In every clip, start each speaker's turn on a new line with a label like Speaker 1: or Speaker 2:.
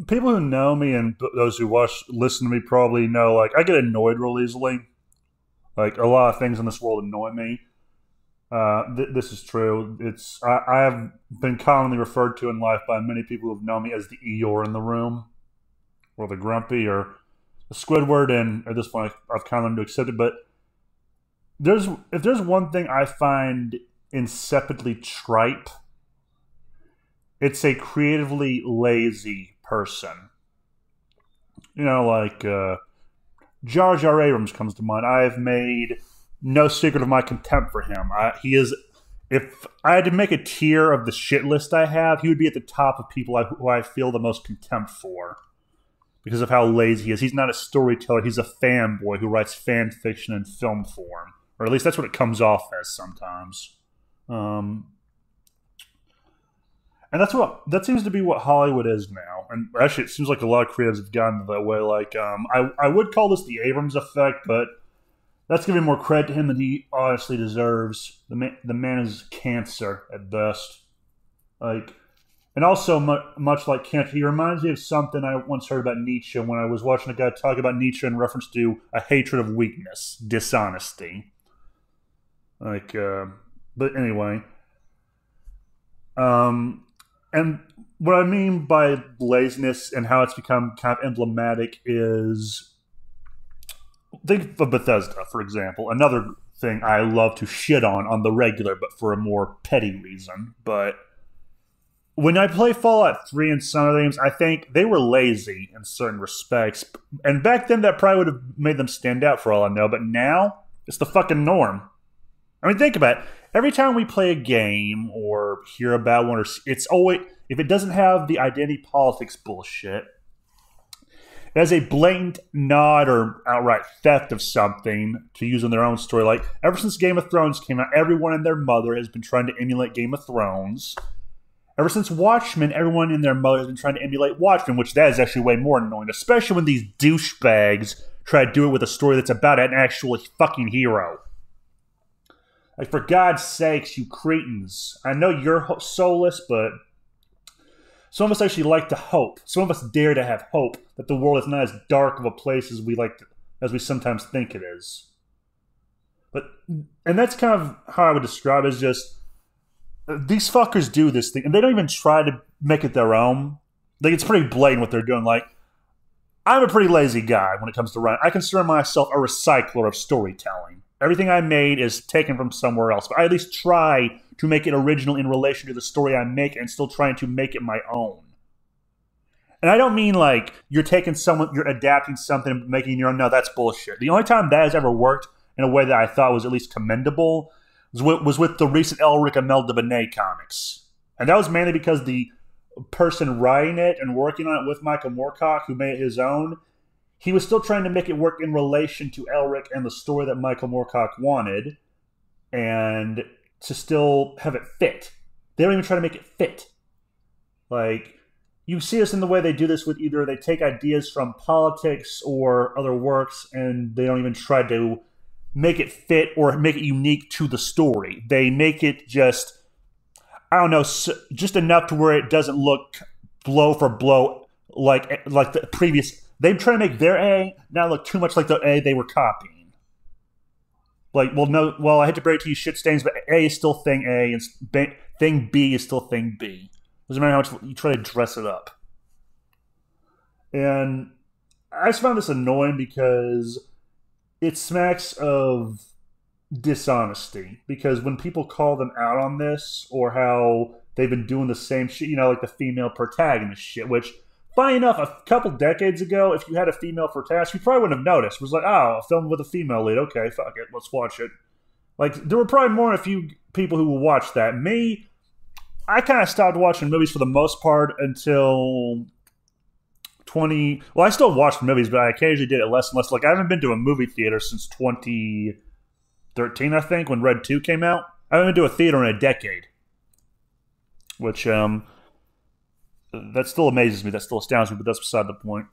Speaker 1: people who know me and those who listen to me probably know, like, I get annoyed real easily. Like, a lot of things in this world annoy me. This is true. I have been commonly referred to in life by many people who have known me as the Eeyore in the room, or the Grumpy, or the Squidward, and at this point I've kind of learned to accept it. But if there's one thing I find insipidly tripe, it's a creatively lazy person. You know, like Jar Jar Abrams comes to mind. I have made no secret of my contempt for him. He is. If I had to make a tier of the shit list I have, he would be at the top of people who I feel the most contempt for because of how lazy he is. He's not a storyteller. He's a fanboy who writes fan fiction in film form, or at least that's what it comes off as sometimes. And that seems to be what Hollywood is now. And actually, it seems like a lot of creatives have gotten that way. Like, I would call this the Abrams effect, but that's giving more credit to him than he honestly deserves. The man is cancer at best. Like, and also much like cancer, he reminds me of something I once heard about Nietzsche when I was watching a guy talk about Nietzsche in reference to a hatred of weakness, dishonesty. Like, but anyway. And what I mean by laziness and how it's become kind of emblematic is, think of Bethesda, for example. Another thing I love to shit on the regular, but for a more petty reason. But when I play Fallout 3 and some other games, I think they were lazy in certain respects. And back then, that probably would have made them stand out for all I know. But now, it's the fucking norm. I mean, think about it. Every time we play a game or hear about one, it's always, if it doesn't have the identity politics bullshit, it has a blatant nod or outright theft of something to use in their own story. Like, ever since Game of Thrones came out, everyone and their mother has been trying to emulate Game of Thrones. Ever since Watchmen, everyone and their mother has been trying to emulate Watchmen, which that is actually way more annoying, especially when these douchebags try to do it with a story that's about an actual fucking hero. Like, for God's sakes, you cretins. I know you're soulless, but some of us actually like to hope. Some of us dare to have hope that the world is not as dark of a place as we sometimes think it is. And that's kind of how I would describe it, as just, these fuckers do this thing, and they don't even try to make it their own. Like, it's pretty blatant what they're doing. Like, I'm a pretty lazy guy when it comes to writing. I consider myself a recycler of storytelling. Everything I made is taken from somewhere else, but I at least try to make it original in relation to the story I make and still trying to make it my own. And I don't mean like you're adapting something and making your own. No, that's bullshit. The only time that has ever worked in a way that I thought was at least commendable was with the recent Elric and Mel DeBenet comics. And that was mainly because the person writing it and working on it with Michael Moorcock, who made it his own, he was still trying to make it work in relation to Elric and the story that Michael Moorcock wanted, and to still have it fit. They don't even try to make it fit. Like, you see this in the way they do this with either they take ideas from politics or other works, and they don't even try to make it fit or make it unique to the story. They make it just, I don't know, just enough to where it doesn't look blow for blow like the previous. They try to make their A not look too much like the A they were copying. Like, I hate to break it to you shit stains, but A is still thing A, and thing B is still thing B. Doesn't matter how much you try to dress it up. And I just found this annoying because it smacks of dishonesty. Because when people call them out on this, or how they've been doing the same shit, like the female protagonist shit, which, funny enough, a couple decades ago, if you had a female protagonist, you probably wouldn't have noticed. It was like, oh, a film with a female lead. Okay, fuck it, let's watch it. Like, there were probably more than a few people who would watch that. Me, I kind of stopped watching movies for the most part until I still watched movies, but I occasionally did it less and less. Like, I haven't been to a movie theater since 2013, I think, when Red 2 came out. I haven't been to a theater in a decade. Which, that still amazes me. That still astounds me, but that's beside the point.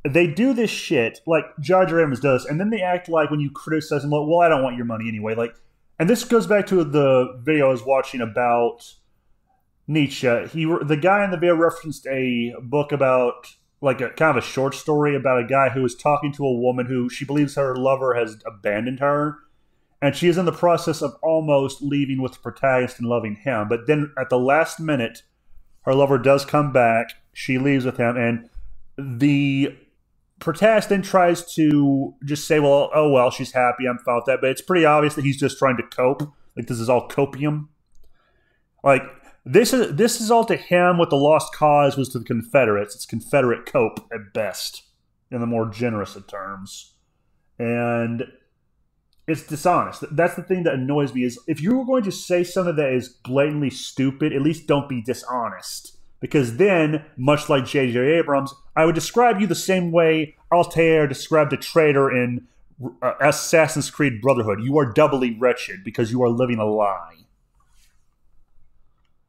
Speaker 1: They do this shit, like Jar Jar Abrams does, and then they act like when you criticize them, well, I don't want your money anyway. Like, and this goes back to the video I was watching about Nietzsche. The guy in the video referenced a book about like a kind of a short story about a guy who is talking to a woman who she believes her lover has abandoned her, and she is in the process of almost leaving with the protagonist and loving him. But then at the last minute, her lover does come back. She leaves with him, and the protagonist then tries to just say, "Well, oh well, she's happy. I'm fine with that." But it's pretty obvious that he's just trying to cope. Like this is all copium. Like this is all to him what the Lost Cause was to the Confederates. It's Confederate cope at best, in the more generous of terms, and it's dishonest. That's the thing that annoys me is if you were going to say something that is blatantly stupid, at least don't be dishonest. Because then, much like J.J. Abrams, I would describe you the same way Altair described a traitor in Assassin's Creed Brotherhood. You are doubly wretched because you are living a lie.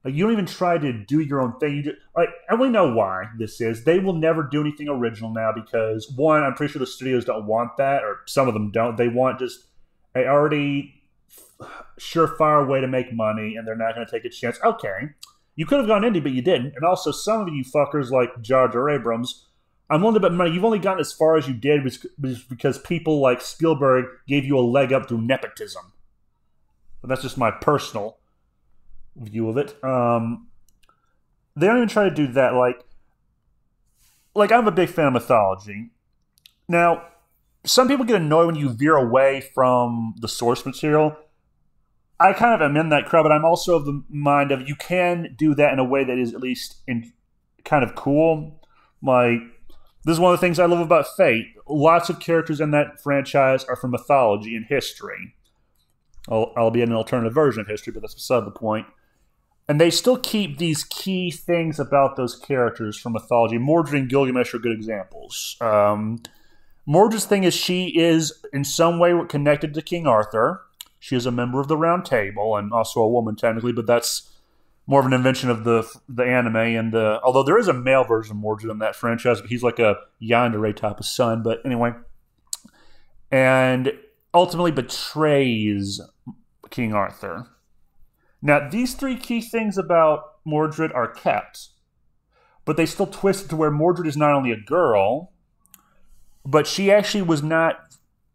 Speaker 1: Like, you don't even try to do your own thing. You just, like, and we know why this is. They will never do anything original now because, one, I'm pretty sure the studios don't want that, or some of them don't. They want just a already surefire way to make money, and they're not going to take a chance. Okay, you could have gone indie, but you didn't. And also, some of you fuckers like Jar Jar Abrams, I'm willing to bet money you've only gotten as far as you did because people like Spielberg gave you a leg up through nepotism. But that's just my personal view of it. They don't even try to do that. Like I'm a big fan of mythology. Now, some people get annoyed when you veer away from the source material. I kind of am in that crowd, but I'm also of the mind of you can do that in a way that is at least kind of cool. Like, this is one of the things I love about Fate. Lots of characters in that franchise are from mythology and history. Albeit an alternative version of history, but that's beside the point. And they still keep these key things about those characters from mythology. Mordred and Gilgamesh are good examples. Mordred's thing is she is in some way connected to King Arthur. She is a member of the Round Table and also a woman technically, but that's more of an invention of the anime. And although there is a male version of Mordred in that franchise, but he's like a yandere type of son. But anyway, and ultimately betrays King Arthur. Now, these three key things about Mordred are kept, but they still twist it to where Mordred is not only a girl, but she actually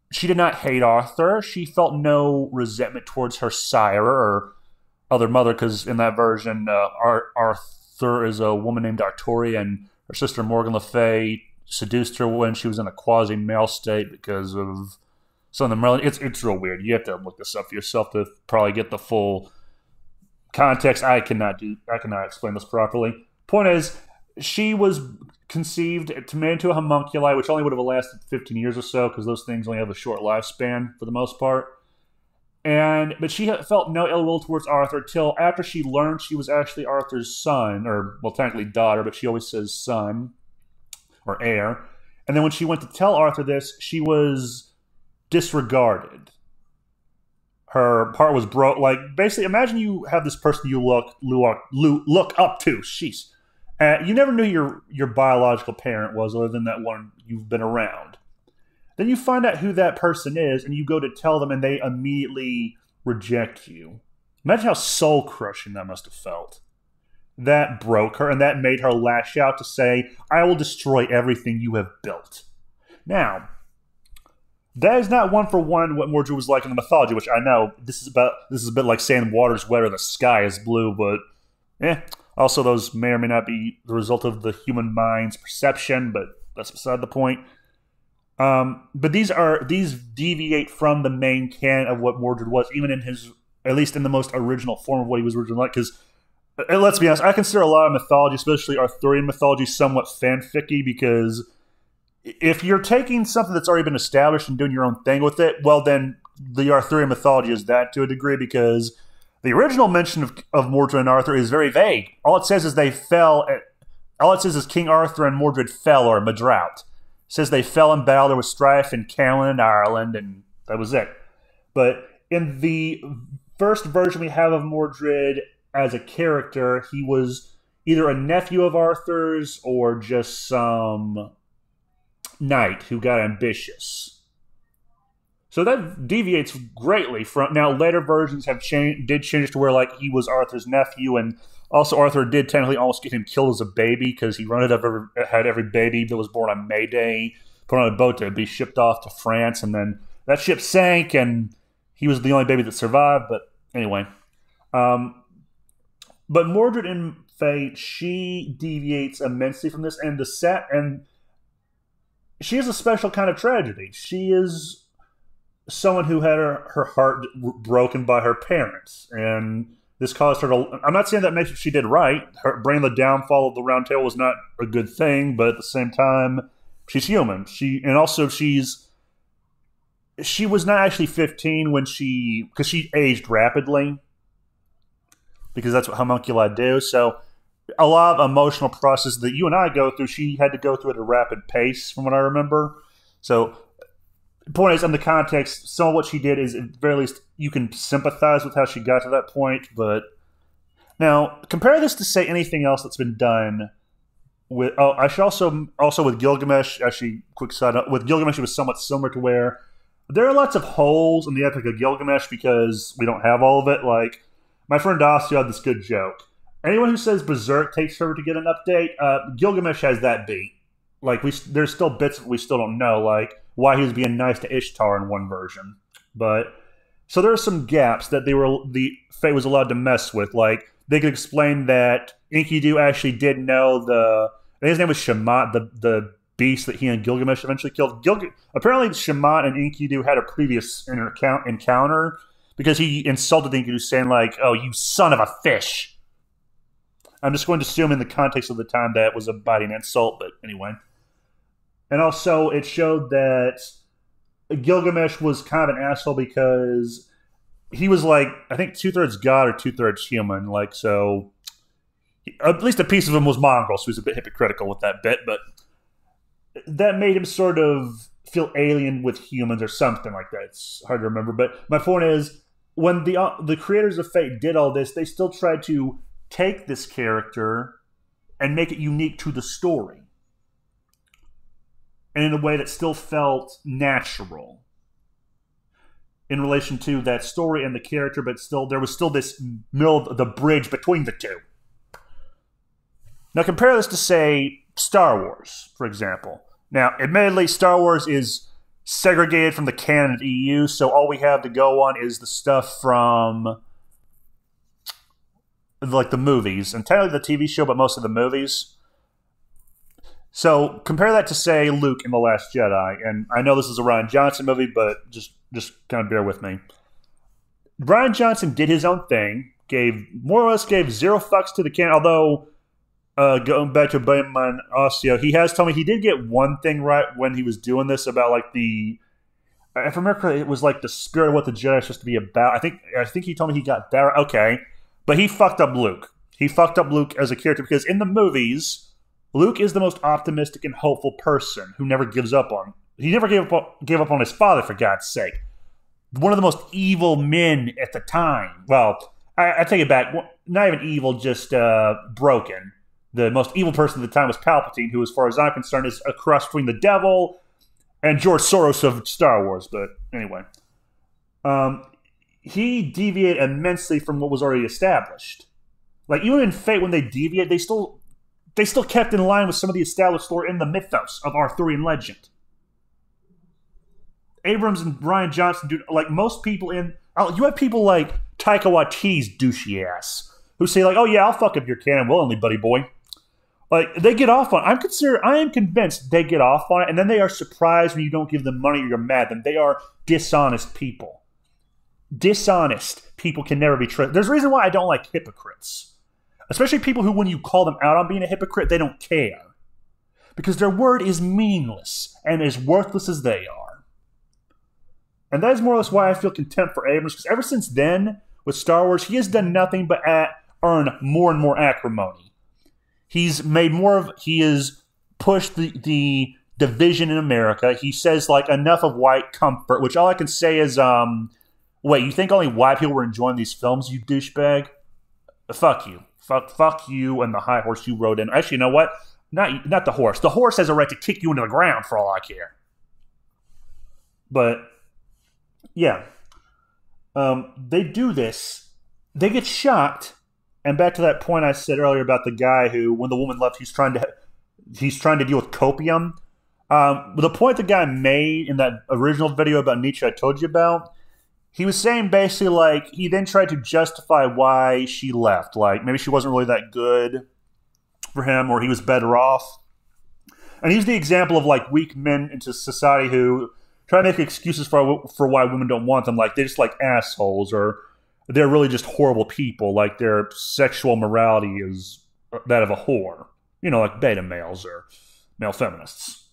Speaker 1: she did not hate Arthur. She felt no resentment towards her sire or other mother, because in that version, Arthur is a woman named Artoria, and her sister Morgan Le Fay seduced her when she was in a quasi-male state because of some of the... It's real weird. You have to look this up for yourself to probably get the full context. I cannot explain this properly. Point is, she was conceived made into a homunculi, which only would have lasted 15 years or so, because those things only have a short lifespan for the most part. But she felt no ill will towards Arthur till after she learned she was actually Arthur's son, or, well, technically daughter, but she always says son, or heir. And then when she went to tell Arthur this, she was disregarded. Her heart was broke. Like, basically, imagine you have this person you look up to. Sheesh. You never knew your biological parent was, other than that one you've been around. Then you find out who that person is, and you go to tell them, and they immediately reject you. Imagine how soul-crushing that must have felt. That broke her, and that made her lash out to say, "I will destroy everything you have built." Now, that is not one-for-one what Mordred was like in the mythology, which I know this is a bit like saying water's wet or the sky is blue, but also those may or may not be the result of the human mind's perception, but that's beside the point. But these deviate from the main canon of what Mordred was, even in his, at least in the most original form of what he was originally like. Because let's be honest, I consider a lot of mythology, especially Arthurian mythology, somewhat fanficky. Because if you're taking something that's already been established and doing your own thing with it, well, then the Arthurian mythology is that to a degree. Because the original mention of Mordred and Arthur is very vague. All it says is they fell. All it says is King Arthur and Mordred fell, or Madrout. Says they fell in battle. There was strife in Callan and Ireland, and that was it. But in the first version we have of Mordred as a character, he was either a nephew of Arthur's or just some knight who got ambitious. So that deviates greatly from... Now, later versions did change to where, like, he was Arthur's nephew, and Also, Arthur did technically almost get him killed as a baby because he had every baby that was born on May Day put on a boat to be shipped off to France, and then that ship sank, and he was the only baby that survived. But anyway, um, but Mordred in Fate, she deviates immensely from this, and the set, and she is a special kind of tragedy. She is someone who had her heart broken by her parents, and this caused her to. I'm not saying that makes what she did right. Her bringing the downfall of the Round Table was not a good thing, but at the same time, she's human. She was not actually 15 when because she aged rapidly, because that's what homunculi do. So a lot of emotional process that you and I go through, she had to go through at a rapid pace, from what I remember. So the point is, in the context, some of what she did is, at the very least, you can sympathize with how she got to that point. But now, compare this to, say, anything else that's been done with. Oh, I should also with Gilgamesh. Actually, quick side note: with Gilgamesh, it was somewhat similar to where there are lots of holes in the Epic of Gilgamesh because we don't have all of it. Like my friend Ossio had this good joke. Anyone who says Berserk takes forever to get an update, Gilgamesh has that beat. Like there's still bits we still don't know, like why he was being nice to Ishtar in one version. But so there are some gaps that the Fate was allowed to mess with. Like they could explain that Enkidu actually did know his name was Shamat, the beast that he and Gilgamesh eventually killed. Apparently Shamat and Enkidu had a previous encounter because he insulted Enkidu, saying like, "Oh, you son of a fish." I'm just going to assume in the context of the time that was a biting insult, but anyway. And also, it showed that Gilgamesh was kind of an asshole because he was like, I think 2/3 god or 2/3 human. Like, so at least a piece of him was Mongol, so he was a bit hypocritical with that bit, but that made him sort of feel alien with humans or something like that. It's hard to remember, but my point is, when the creators of Fate did all this, they still tried to take this character and make it unique to the story, and in a way that still felt natural in relation to that story and the character, but still there was still this the bridge between the two. Now compare this to, say, Star Wars, for example. Now, admittedly, Star Wars is segregated from the canon of the EU, so all we have to go on is the stuff from like the movies, and technically the TV show, but most of the movies. So compare that to, say, Luke in The Last Jedi, and I know this is a Rian Johnson movie, but just kind of bear with me. Rian Johnson did his own thing, more or less gave zero fucks to the canon, although going back to Bayman Ossio, he has told me he did get one thing right when he was doing this about like if I remember correctly, it was like the spirit of what the Jedi is supposed to be about. I think he told me he got that right. Okay. But he fucked up Luke. He fucked up Luke as a character because in the movies, Luke is the most optimistic and hopeful person who never gives up on. He never gave up on his father, for God's sake. One of the most evil men at the time. Well, I take it back. Not even evil, just broken. The most evil person at the time was Palpatine, who, as far as I'm concerned, is a cross between the devil and George Soros of Star Wars. But anyway. He deviated immensely from what was already established. Like, even in Fate, when they deviate, they still kept in line with some of the established lore in the mythos of Arthurian legend. Abrams and Rian Johnson do, like most people in. You have people like Taika Waititi's douchey ass who say like, "Oh yeah, I'll fuck up your canon willingly, buddy boy." Like they get off on. I am convinced they get off on it, and then they are surprised when you don't give them money or you're mad at them. They are dishonest people. Dishonest people can never be trusted. There's a reason why I don't like hypocrites. Especially people who, when you call them out on being a hypocrite, they don't care. Because their word is meaningless and as worthless as they are. And that is more or less why I feel contempt for Abrams, because ever since then, with Star Wars, he has done nothing but earn more and more acrimony. He has pushed the division in America. He says, like, enough of white comfort, which all I can say is, wait, you think only white people were enjoying these films, you douchebag? Fuck you. Fuck you and the high horse you rode in. Actually, you know what? Not the horse. The horse has a right to kick you into the ground for all I care. But, yeah. They do this. They get shocked And back to that point I said earlier about the guy who, when the woman left, he's trying to deal with copium. The point the guy made in that original video about Nietzsche I told you about, he was saying basically like he then tried to justify why she left. Like maybe she wasn't really that good for him, or he was better off. And he's the example of like weak men into society who try to make excuses for why women don't want them. Like they're just like assholes, or they're really just horrible people. Like their sexual morality is that of a whore. You know, like beta males or male feminists.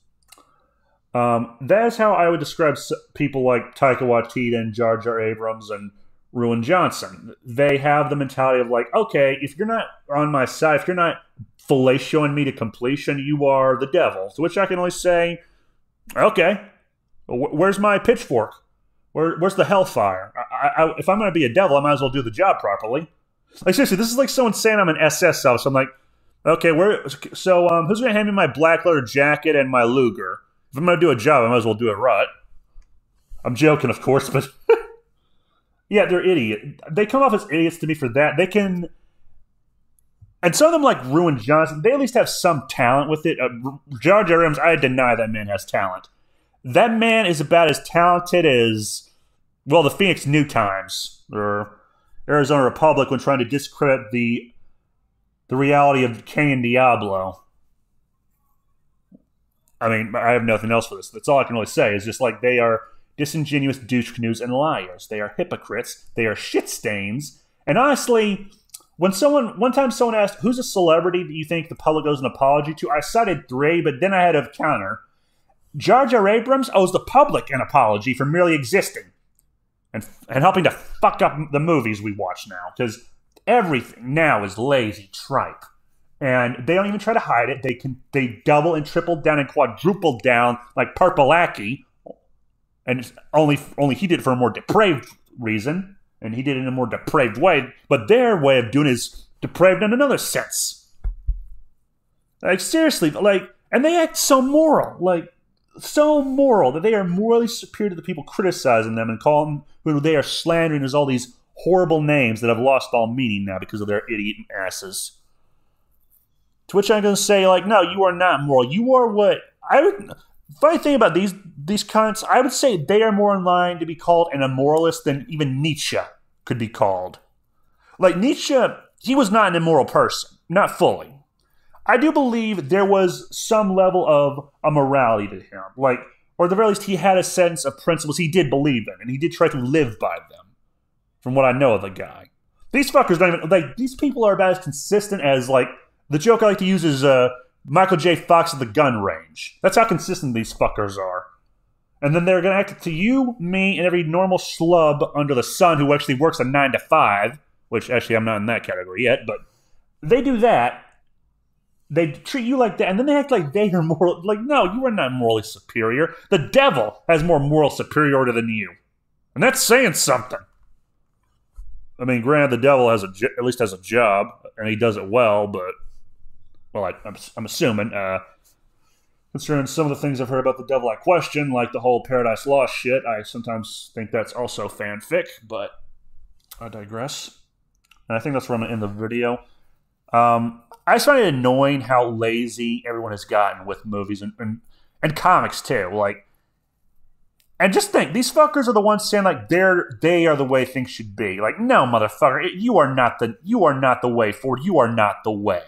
Speaker 1: That is how I would describe people like Taika Waititi and Jar Jar Abrams and Ruin Johnson. They have the mentality of like, okay, if you're not on my side, if you're not fellatioing me to completion, you are the devil. To which I can only say, okay, where's my pitchfork? Where's the hellfire? If I'm going to be a devil, I might as well do the job properly. Like seriously, this is like someone saying I'm an SS officer. I'm like, okay, who's going to hand me my black leather jacket and my Luger? If I'm going to do a job, I might as well do it right. I'm joking, of course, but yeah, they're idiot. They come off as idiots to me for that. They can, and some of them like Ruin Johnson, they at least have some talent with it. Jar Jar Abrams, I deny that man has talent. That man is about as talented as, well, the Phoenix New Times or Arizona Republic when trying to discredit the reality of Cain Diablo. I mean, I have nothing else for this. That's all I can really say. Is just like they are disingenuous douche canoes and liars. They are hypocrites. They are shit stains. And honestly, one time someone asked, who's a celebrity that you think the public owes an apology to? I cited 3, but then I had a counter. Jar Jar Abrams owes the public an apology for merely existing and helping to fuck up the movies we watch now. Because everything now is lazy tripe. And they don't even try to hide it. They double and triple down and quadruple down like Parpalaki. And only he did it for a more depraved reason. And he did it in a more depraved way. But their way of doing it is depraved in another sense. Like, seriously, like, and they act so moral. Like, so moral that they are morally superior to the people criticizing them and calling who they are slandering as all these horrible names that have lost all meaning now because of their idiot asses. To which I'm going to say, like, no, you are not moral. You are what I would. Funny thing about these cunts, I would say they are more in line to be called an immoralist than even Nietzsche could be called. Like Nietzsche, he was not an immoral person, not fully. I do believe there was some level of a morality to him, like, or at the very least, he had a sense of principles he did believe in, and he did try to live by them. From what I know of the guy, these fuckers don't even like. These people are about as consistent as like. The joke I like to use is Michael J. Fox at the gun range. That's how consistent these fuckers are. And then they're going to act to you, me, and every normal schlub under the sun who actually works a 9 to 5, which actually I'm not in that category yet, but they do that. They treat you like that, and then they act like they are moral. Like, no, you are not morally superior. The devil has more moral superiority than you. And that's saying something. I mean, granted, the devil at least has a job, and he does it well, but... Well, I'm assuming, concerning some of the things I've heard about the devil I question, like the whole Paradise Lost shit, I sometimes think that's also fanfic, but I digress. And I think that's where I'm going to end the video. I just find it annoying how lazy everyone has gotten with movies and comics, too. Like, and just think, these fuckers are the ones saying, like, they are the way things should be. Like, no, motherfucker, you are not the way forward. You are not the way.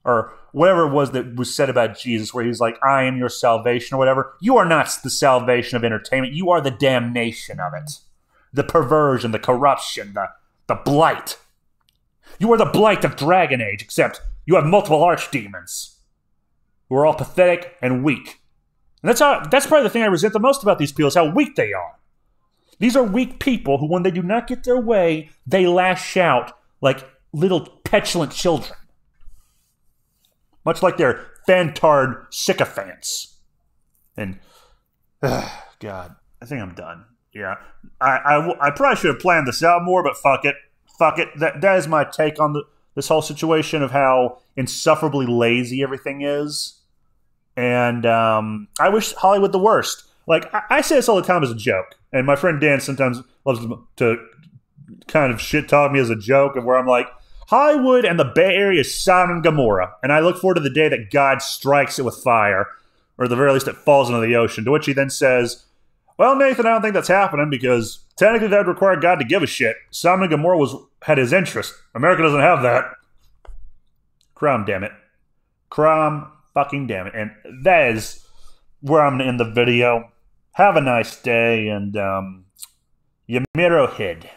Speaker 1: Or whatever it was that was said about Jesus, where he's like, I am your salvation, or whatever. You are not the salvation of entertainment. You are the damnation of it. The perversion, the corruption, the blight. You are the blight of Dragon Age, except you have multiple archdemons who are all pathetic and weak. And that's probably the thing I resent the most about these people, is how weak they are. These are weak people who, when they do not get their way, they lash out like little petulant children. Much like their fantard sycophants. And, God, I think I'm done. Yeah. I probably should have planned this out more, but fuck it. Fuck it. That is my take on this whole situation of how insufferably lazy everything is. And I wish Hollywood the worst. Like, I say this all the time as a joke. And my friend Dan sometimes loves to kind of shit talk me as a joke, of where I'm like, Hollywood and the Bay Area is Sodom and Gomorrah, and I look forward to the day that God strikes it with fire, or at the very least it falls into the ocean, to which he then says, well, Nathan, I don't think that's happening because technically that would require God to give a shit. Sodom and Gomorrah had his interest. America doesn't have that. Crom, damn it. Crom, fucking damn it. And that is where I'm going to end the video. Have a nice day, and Yamiro Hid.